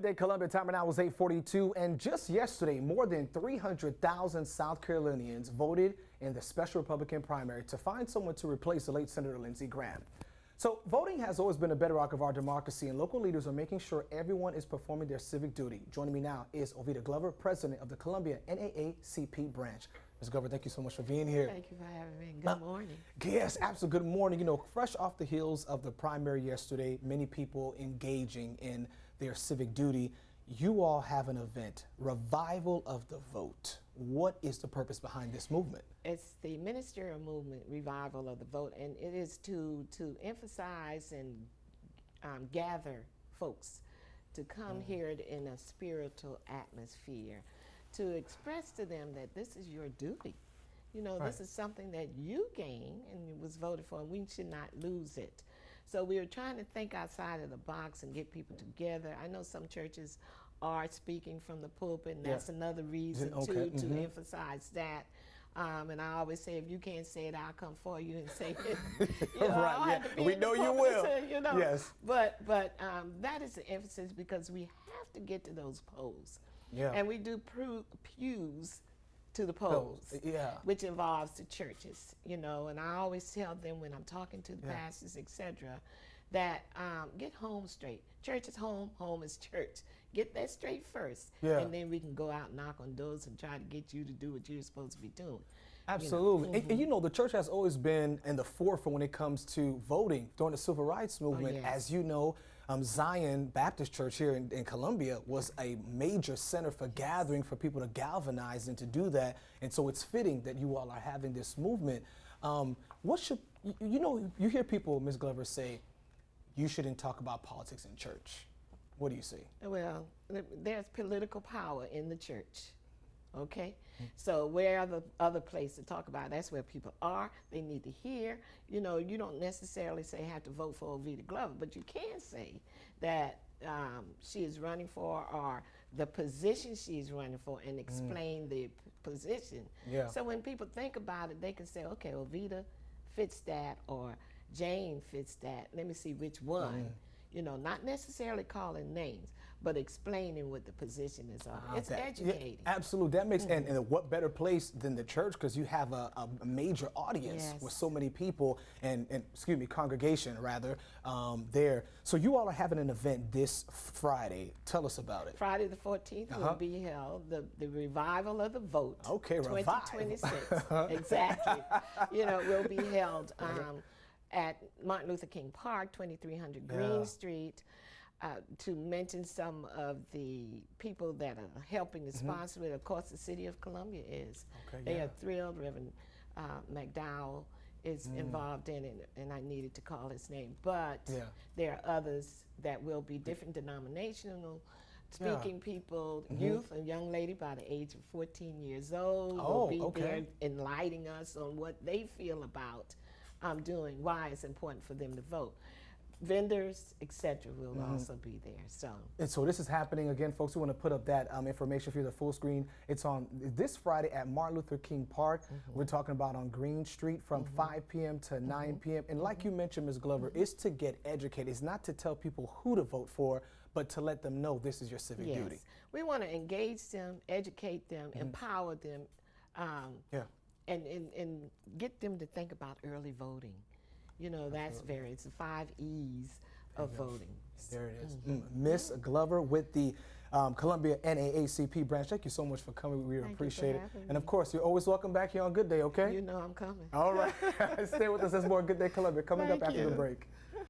Day Columbia time now was 8:42, and just yesterday, more than 300,000 South Carolinians voted in the special Republican primary to find someone to replace the late Senator Lindsey Graham. So voting has always been a bedrock of our democracy, and local leaders are making sure everyone is performing their civic duty. Joining me now is Ovita Glover, president of the Columbia NAACP branch. Ms. Glover, thank you so much for being here. Thank you for having me. Good morning. Yes, absolutely. Good morning. You know, fresh off the heels of the primary yesterday, many people engaging in their civic duty. You all have an event, Revival of the Vote. What is the purpose behind this movement? It's the ministerial movement, Revival of the Vote, and it is to emphasize and gather folks to come here in a spiritual atmosphere, to express to them that this is your duty. You know, this is something that you gain and it was voted for, and we should not lose it. So we are trying to think outside of the box and get people together. I know some churches are speaking from the pulpit, and that's another reason to emphasize that. And I always say, if you can't say it, I'll come for you and say it. You know, we know you will. You know? Yes. But that is the emphasis, because we have to get to those polls. Yeah. And we do pews to the polls, which involves the churches, you know, and I always tell them when I'm talking to the pastors, etc., that get home straight. Church is home, home is church. Get that straight first, and then we can go out and knock on doors and try to get you to do what you're supposed to be doing. Absolutely. You know? And you know, the church has always been in the forefront when it comes to voting during the civil rights movement. As you know, Zion Baptist Church here in Columbia was a major center for gathering, for people to galvanize and to do that. And so it's fitting that you all are having this movement. What should, you know, you hear people, Ms. Glover, say, you shouldn't talk about politics in church. What do you say? Well, there's political power in the church. Okay, so where are the other place to talk about? That's where people are. They need to hear. You know, you don't necessarily say have to vote for Ovita Glover, but you can say that she is running for, or the position she's running for, and explain the position. So when people think about it, they can say, okay, Ovita fits that, or Jane fits that. Let me see which one. You know, not necessarily calling names, but explaining what the position is on. It's educating. Yeah, absolutely. That makes, and what better place than the church, because you have a major audience with so many people, and excuse me, congregation rather, there. So you all are having an event this Friday. Tell us about it. Friday the 14th will be held, the Revival of the Vote. Okay, 2026. Exactly. You know, will be held at Martin Luther King Park, 2300 Green Street, to mention some of the people that are helping to sponsor it. Of course, the City of Columbia is. They are thrilled. Reverend McDowell is involved in it, and I needed to call his name. But there are others that will be different denominational speaking people, youth, a young lady by the age of 14 years old will be there enlightening us on what they feel about doing, why it's important for them to vote. Vendors, etc., will also be there. So, and so this is happening again, folks. We want to put up that information for you, the full screen. It's on this Friday at Martin Luther King Park. We're talking about on Green Street from 5 p.m. to 9 p.m. And like you mentioned, Ms. Glover, it's to get educated. It's not to tell people who to vote for, but to let them know this is your civic duty. We want to engage them, educate them, empower them, and get them to think about early voting. You know, it's the 5 E's of voting. There it is. Miss Glover with the Columbia NAACP branch. Thank you so much for coming. We appreciate it. And of course, you're always welcome back here on Good Day, okay? You know I'm coming. All right. Stay with us. There's more Good Day Columbia coming up after the break.